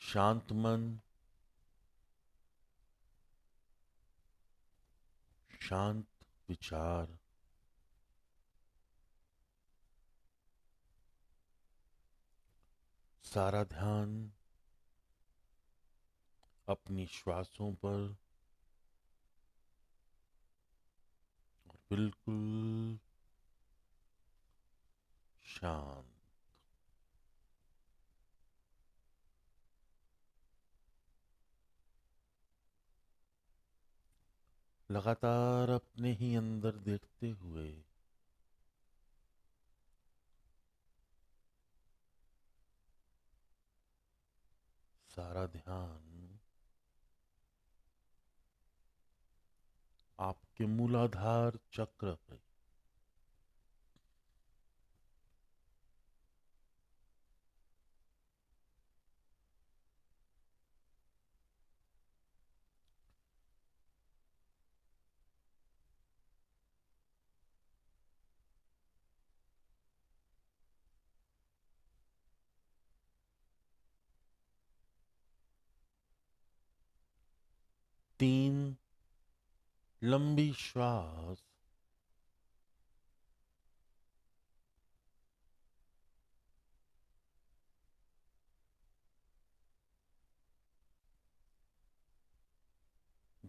शांत मन, शांत विचार, सारा ध्यान अपनी श्वासों पर और बिल्कुल शांत। लगातार अपने ही अंदर देखते हुए सारा ध्यान आपके मूलाधार चक्र पे, 3 लंबी श्वास,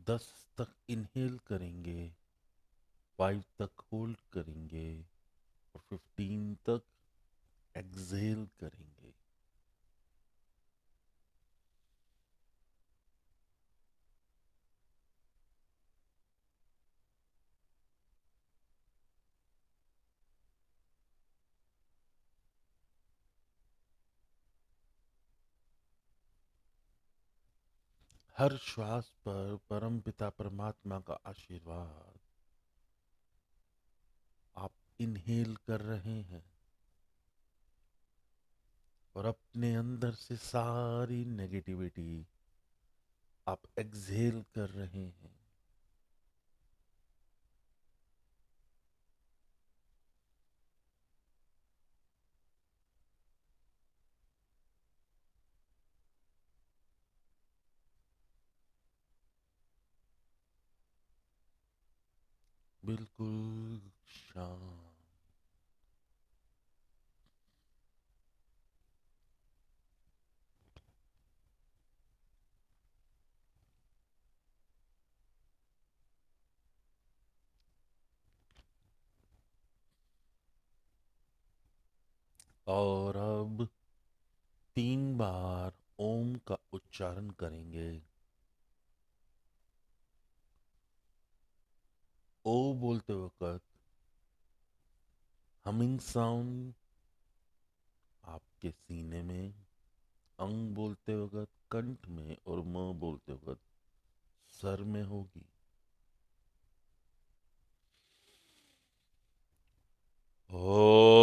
दस तक इनहेल करेंगे, 5 तक होल्ड करेंगे और 15 तक एक्सहेल करेंगे। हर श्वास पर परमपिता परमात्मा का आशीर्वाद आप इनहेल कर रहे हैं और अपने अंदर से सारी नेगेटिविटी आप एक्सहेल कर रहे हैं। बिल्कुल शांत। और अब 3 बार ओम का उच्चारण करेंगे। ओ बोलते वक्त हमिंग साउंड आपके सीने में, अंग बोलते वक्त कंठ में और म बोलते वक्त सर में होगी। ओम।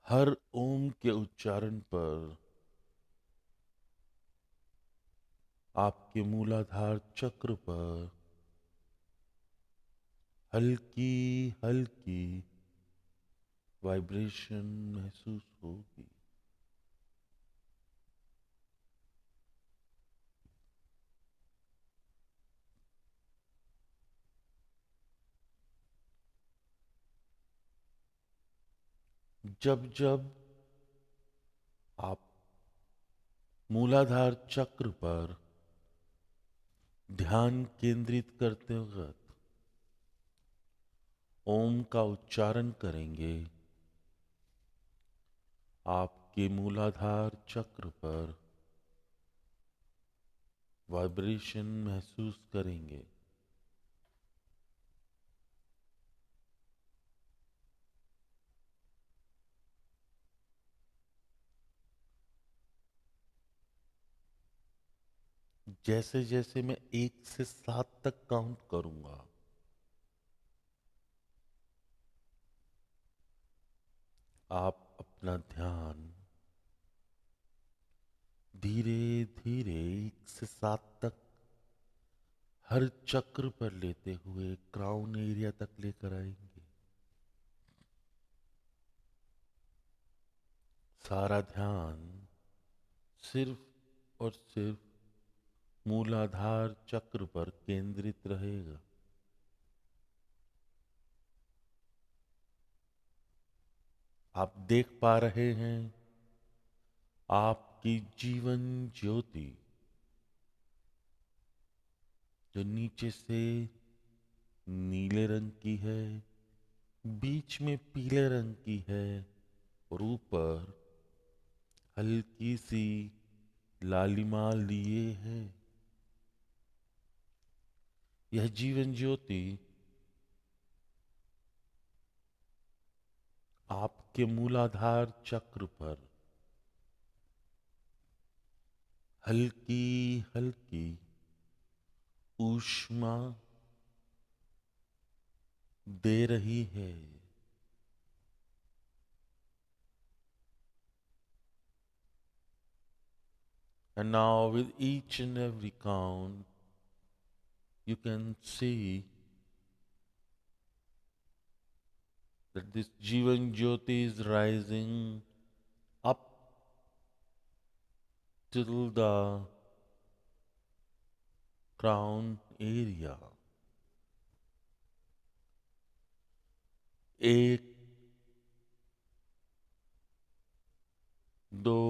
हर ओम के उच्चारण पर आपके मूलाधार चक्र पर हल्की हल्की वाइब्रेशन महसूस होगी। जब जब आप मूलाधार चक्र पर ध्यान केंद्रित करते वक्त ओम का उच्चारण करेंगे। आपके मूलाधार चक्र पर वाइब्रेशन महसूस करेंगे। जैसे जैसे मैं 1 से 7 तक काउंट करूंगा, आप अपना ध्यान धीरे धीरे 1 से 7 तक हर चक्र पर लेते हुए क्राउन एरिया तक लेकर आएंगे। सारा ध्यान सिर्फ और सिर्फ मूलाधार चक्र पर केंद्रित रहेगा। आप देख पा रहे हैं आपकी जीवन ज्योति जो नीचे से नीले रंग की है, बीच में पीले रंग की है और ऊपर हल्की सी लालिमा लिए है। यह जीवन ज्योति आपके मूलाधार चक्र पर हल्की हल्की ऊष्मा दे रही है। And now with each and every count, you can see that this Jivan Jyoti is rising up till the crown area. एक, दो,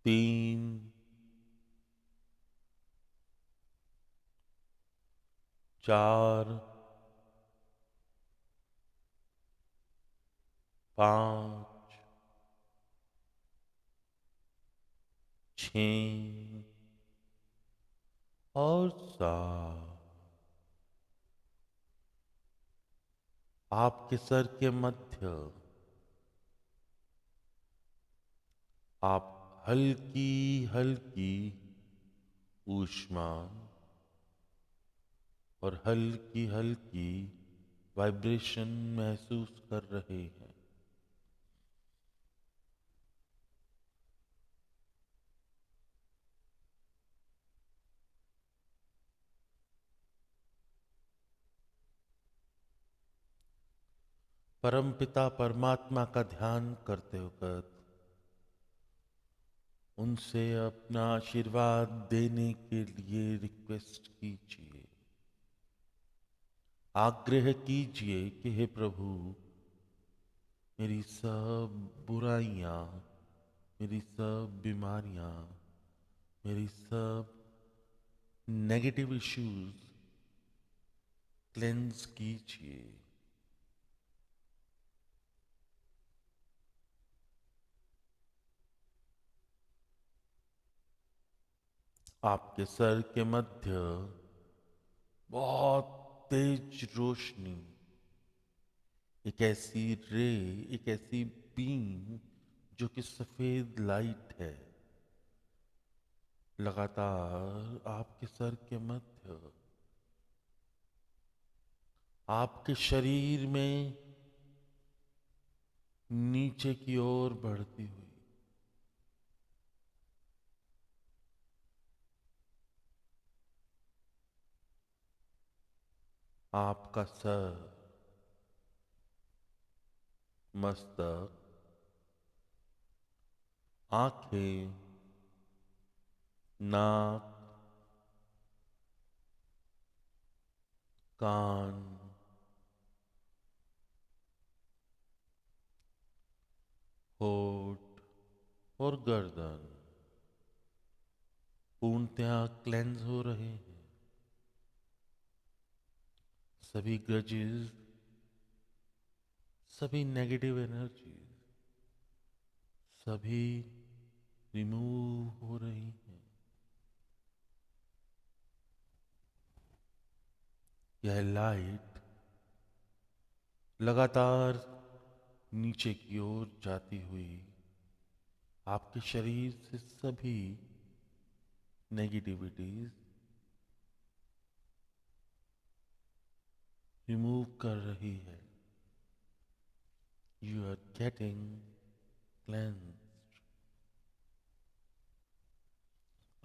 तीन, चार, पांच, छः और सात। आपके सर के मध्य आप हल्की हल्की ऊष्मा और हल्की हल्की वाइब्रेशन महसूस कर रहे हैं। परमपिता परमात्मा का ध्यान करते वक्त उनसे अपना आशीर्वाद देने के लिए रिक्वेस्ट कीजिए, आग्रह कीजिए कि हे प्रभु, मेरी सब बुराइयां, मेरी सब बीमारियां, मेरी सब नेगेटिव इश्यूज क्लेंस कीजिए। आपके सर के मध्य बहुत तेज रोशनी, एक ऐसी रे, एक ऐसी बीम जो कि सफेद लाइट है, लगातार आपके सर के मध्य आपके शरीर में नीचे की ओर बढ़ती हुई आपका सर, मस्तक, आंखें, नाक, कान, होठ और गर्दन पूर्णतया क्लेंज हो रहे हैं। सभी ग्रजेस, सभी नेगेटिव एनर्जी सभी रिमूव हो रही हैं। यह लाइट लगातार नीचे की ओर जाती हुई आपके शरीर से सभी नेगेटिविटीज रिमूव कर रही है। You are getting cleanse.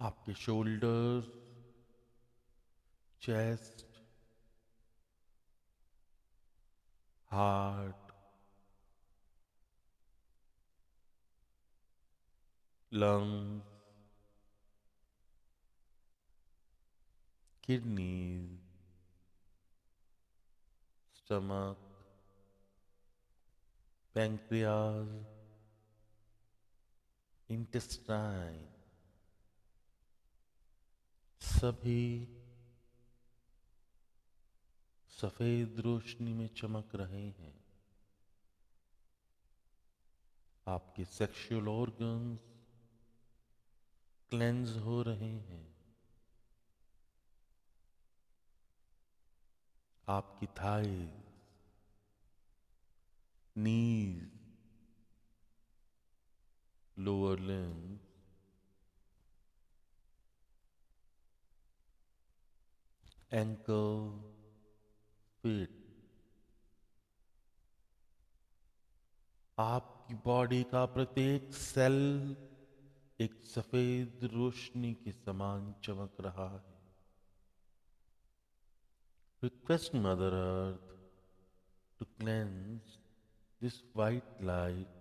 आपके shoulders, chest, heart, lungs, kidneys, stomach, pancreas, intestine सभी सफेद रोशनी में चमक रहे हैं। आपके सेक्सुअल ऑर्गन्स क्लेंज हो रहे हैं। आपकी थाइज, नीज, लोअर लिम्स, एंकल, फीट, आपकी बॉडी का प्रत्येक सेल एक सफेद रोशनी के समान चमक रहा है। Request mother earth to cleanse this white light।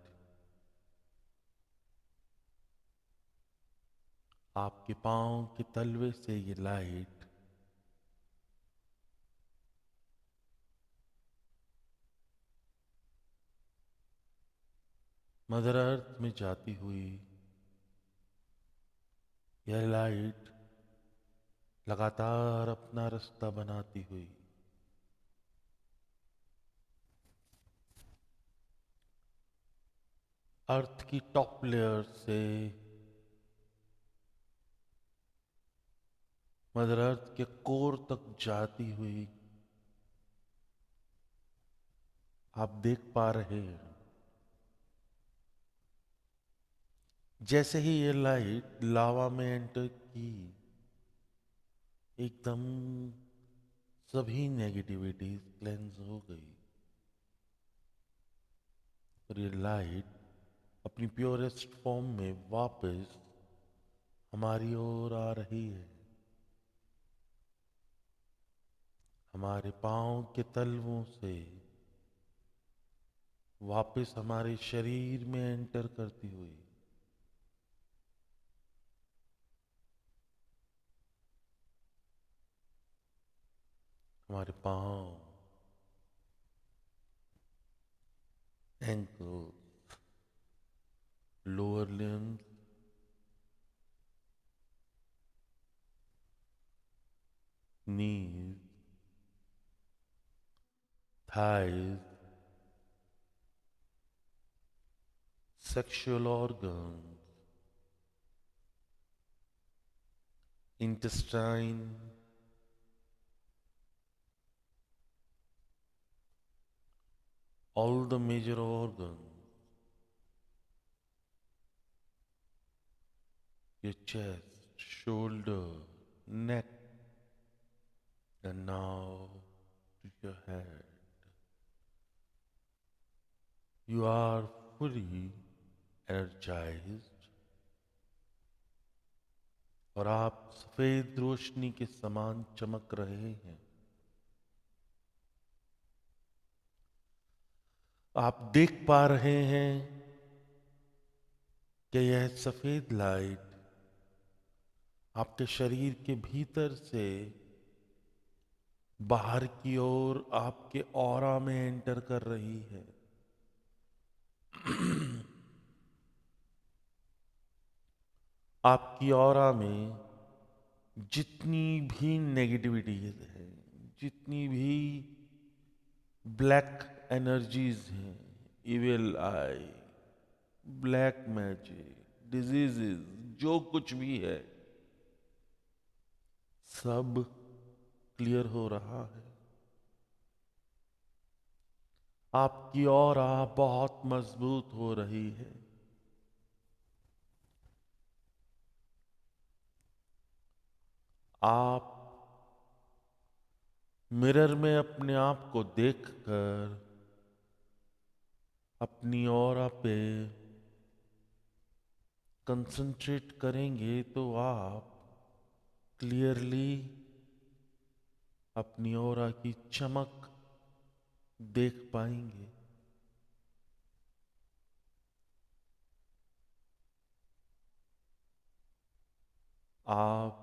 आपके पांव के तलवे से ये लाइट मदर अर्थ में जाती हुई, यह लाइट लगातार अपना रास्ता बनाती हुई अर्थ की टॉप लेयर से मदर अर्थ के कोर तक जाती हुई आप देख पा रहे हैं। जैसे ही ये लाइट लावा में एंटर की, एकदम सभी नेगेटिविटीज क्लेंस हो गई और ये लाइट अपनी प्योरेस्ट फॉर्म में वापस हमारी ओर आ रही है। हमारे पांव के तलवों से वापस हमारे शरीर में एंटर करती हुई हमारे पांव, ankle, lower limbs, knees, thighs, sexual organs, intestine, all the major organs, your chest, shoulder, neck, and now to your head. You are fully energized और आप सफेद रोशनी के समान चमक रहे हैं। आप देख पा रहे हैं कि यह सफेद लाइट आपके शरीर के भीतर से बाहर की ओर आपके ऑरा में एंटर कर रही है। आपकी ऑरा में जितनी भी नेगेटिविटी है, जितनी भी ब्लैक एनर्जीज हैं, इविल आई, ब्लैक मैजिक, डिजीजेस, जो कुछ भी है, सब क्लियर हो रहा है। आपकी ऑरा बहुत मजबूत हो रही है। आप मिरर में अपने आप को देखकर अपनी ऑरा पे कंसंट्रेट करेंगे तो आप क्लियरली अपनी ऑरा की चमक देख पाएंगे। आप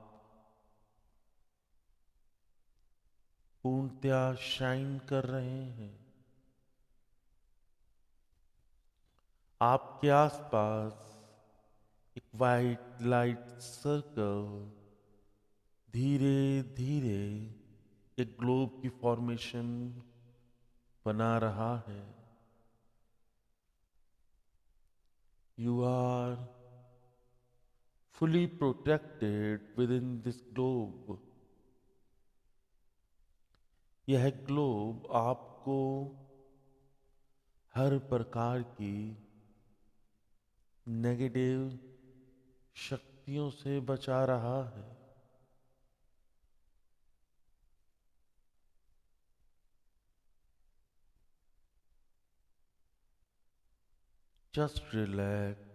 पूर्णतया शाइन कर रहे हैं। आपके आसपास एक वाइट लाइट सर्कल धीरे धीरे एक ग्लोब की फॉर्मेशन बना रहा है। You are fully protected within this globe. यह ग्लोब आपको हर प्रकार की नेगेटिव शक्तियों से बचा रहा है। Just relax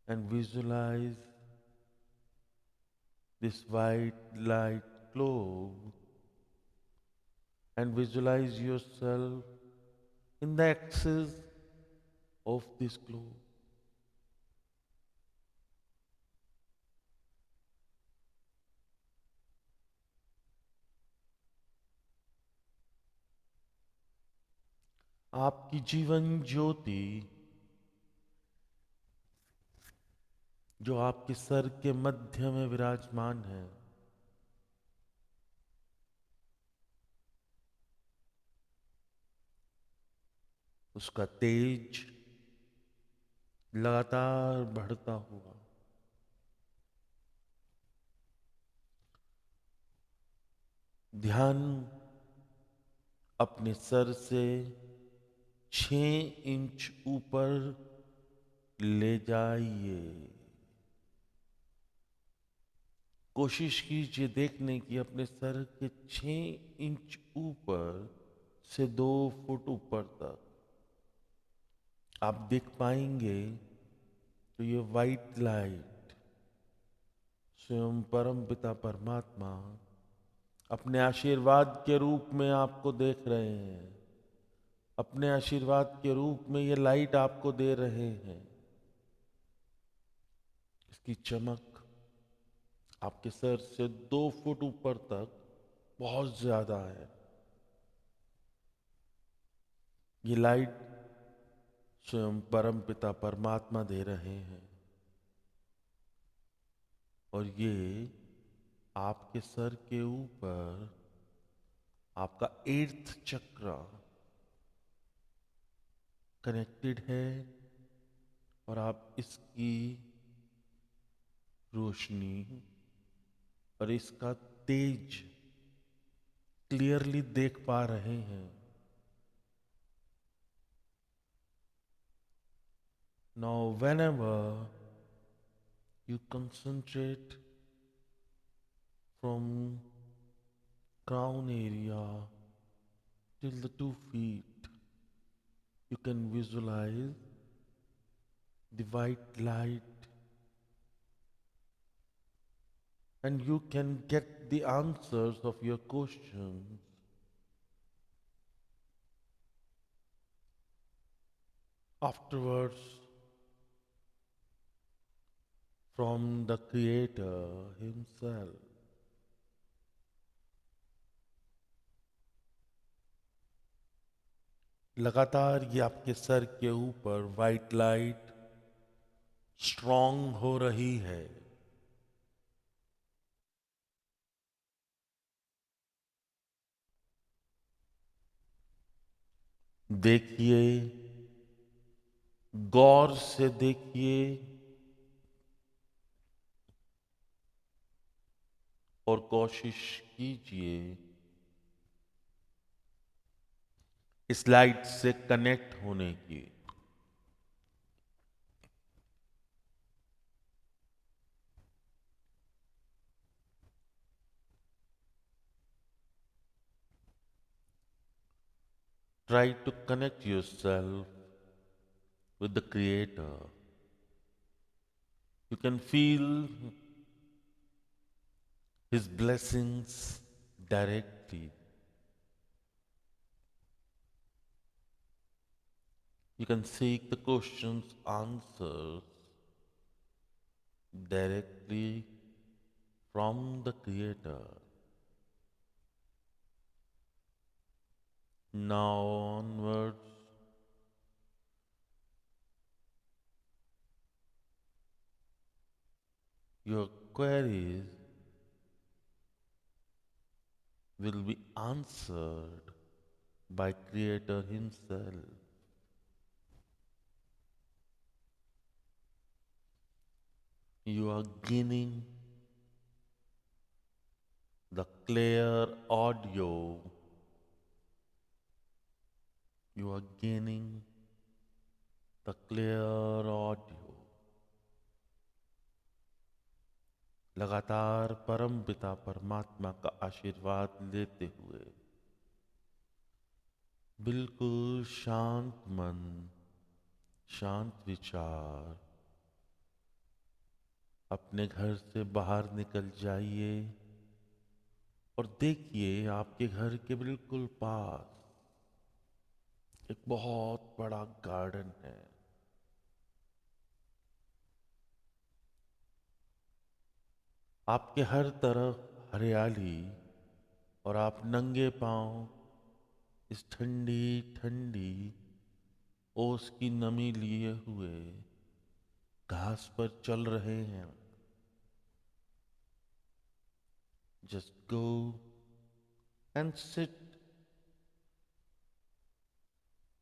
and visualize this white light globe and visualize yourself in the axis of this globe. आपकी जीवन ज्योति जो आपके सर के मध्य में विराजमान है, उसका तेज लगातार बढ़ता हुआ ध्यान अपने सर से 6 इंच ऊपर ले जाइए। कोशिश कीजिए देखने की अपने सर के 6 इंच ऊपर से 2 फुट ऊपर तक आप देख पाएंगे तो ये वाइट लाइट स्वयं परम पिता परमात्मा अपने आशीर्वाद के रूप में आपको देख रहे हैं। अपने आशीर्वाद के रूप में ये लाइट आपको दे रहे हैं। इसकी चमक आपके सर से 2 फुट ऊपर तक बहुत ज्यादा है। ये लाइट स्वयं परम पिता परमात्मा दे रहे हैं और ये आपके सर के ऊपर आपका 8th चक्र कनेक्टेड है और आप इसकी रोशनी और इसका तेज क्लियरली देख पा रहे हैं। Now whenever you concentrate from crown area till the 2 feet, you can visualize the white light and you can get the answers of your questions. Afterwards, from the Creator Himself. लगातार ये आपके sir के ऊपर white light strong हो रही है। देखिए, गौर से देखिए और कोशिश कीजिए इस लाइट से कनेक्ट होने की। Try to connect yourself with the Creator. You can feel His blessings directly. You can seek the questions answers directly from the Creator. Now onwards, your queries will be answered by Creator Himself. You are gaining the clear audio. You are gaining the clear audio. लगातार परम पिता परमात्मा का आशीर्वाद लेते हुए बिल्कुल शांत मन, शांत विचार, अपने घर से बाहर निकल जाइए और देखिए आपके घर के बिल्कुल पास एक बहुत बड़ा गार्डन है। आपके हर तरफ हरियाली और आप नंगे पांव इस ठंडी ठंडी ओस की नमी लिए हुए घास पर चल रहे हैं। Just go and sit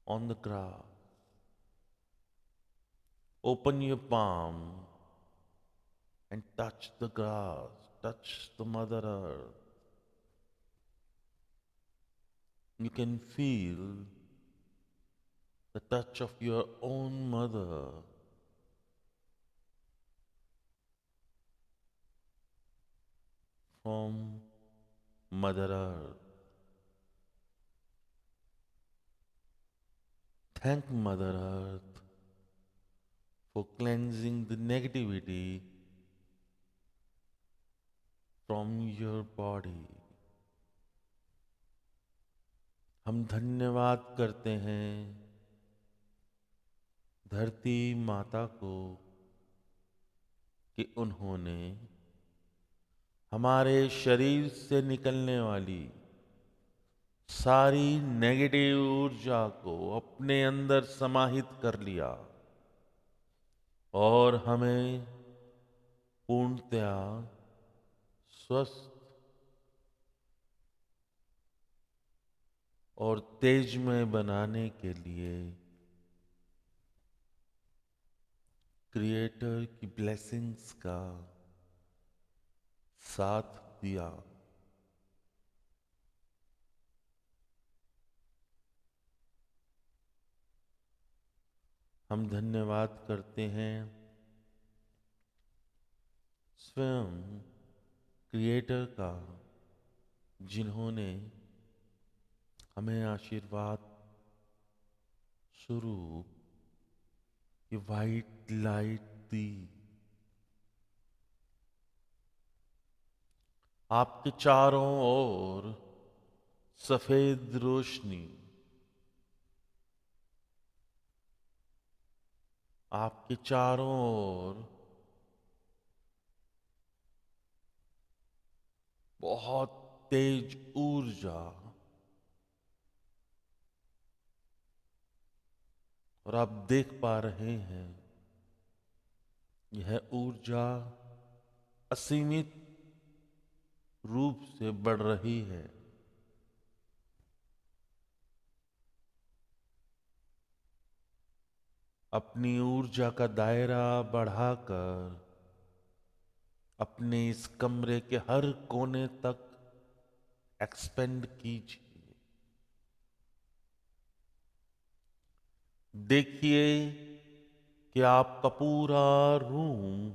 on the grass, open your palm and touch the grass, touch the Mother Earth. You can feel the touch of your own mother from Mother Earth. Thank Mother Earth for cleansing the negativity from your body. हम धन्यवाद करते हैं धरती माता को कि उन्होंने हमारे शरीर से निकलने वाली सारी नेगेटिव ऊर्जा को अपने अंदर समाहित कर लिया और हमें पूर्णतया स्वस्थ और तेजमय बनाने के लिए क्रिएटर की ब्लेसिंग्स का साथ दिया। हम धन्यवाद करते हैं स्वयं क्रिएटर का जिन्होंने हमें आशीर्वाद स्वरूप ये वाइट लाइट दी। आपके चारों ओर सफेद रोशनी, आपके चारों ओर बहुत तेज ऊर्जा और आप देख पा रहे हैं यह ऊर्जा असीमित रूप से बढ़ रही है। अपनी ऊर्जा का दायरा बढ़ाकर अपने इस कमरे के हर कोने तक एक्सपेंड कीजिए। देखिए कि आपका पूरा रूम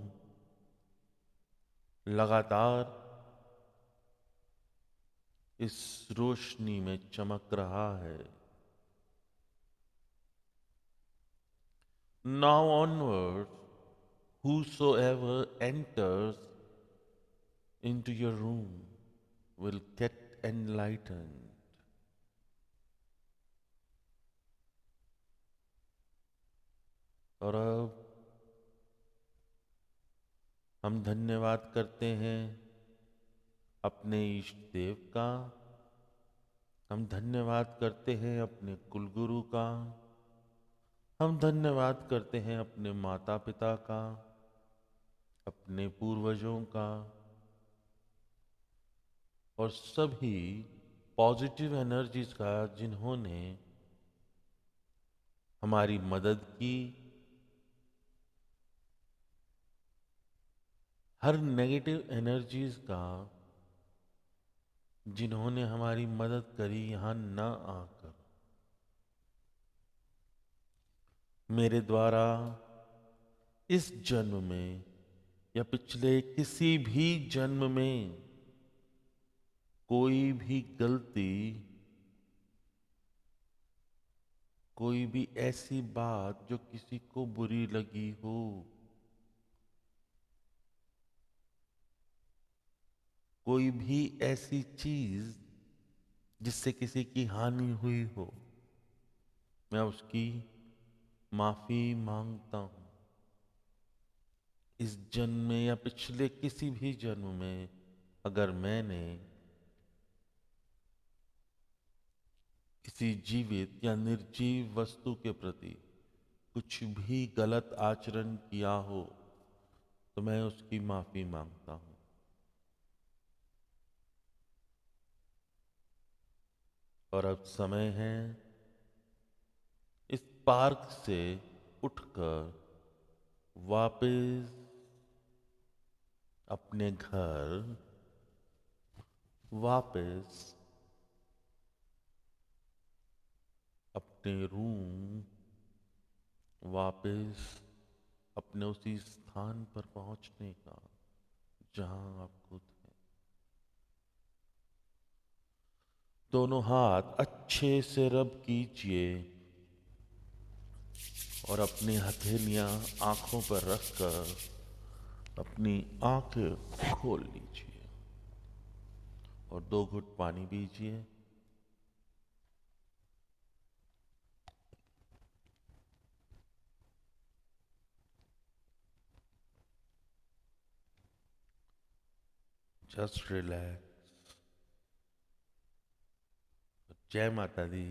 लगातार इस रोशनी में चमक रहा है। Now onwards, whosoever enters into your room will get enlightened. और अब हम धन्यवाद करते हैं अपने इष्ट देव का। हम धन्यवाद करते हैं अपने कुलगुरु का। हम धन्यवाद करते हैं अपने माता पिता का, अपने पूर्वजों का और सभी पॉजिटिव एनर्जीज का जिन्होंने हमारी मदद की। हर नेगेटिव एनर्जीज का जिन्होंने हमारी मदद करी यहां न आकर। मेरे द्वारा इस जन्म में या पिछले किसी भी जन्म में कोई भी गलती, कोई भी ऐसी बात जो किसी को बुरी लगी हो, कोई भी ऐसी चीज जिससे किसी की हानि हुई हो, मैं उसकी माफी मांगता हूं। इस जन्म में या पिछले किसी भी जन्म में अगर मैंने किसी जीवित या निर्जीव वस्तु के प्रति कुछ भी गलत आचरण किया हो तो मैं उसकी माफी मांगता हूं। और अब समय है इस पार्क से उठकर वापस अपने घर, वापस अपने रूम, वापस अपने उसी स्थान पर पहुंचने का जहां आप खुद हैं। दोनों हाथ अच्छे से रब कीजिए और अपनी हथेलियां आंखों पर रखकर अपनी आंखें खोल लीजिए और 2 घुट पानी पीजिए। Just relax. जय माता दी।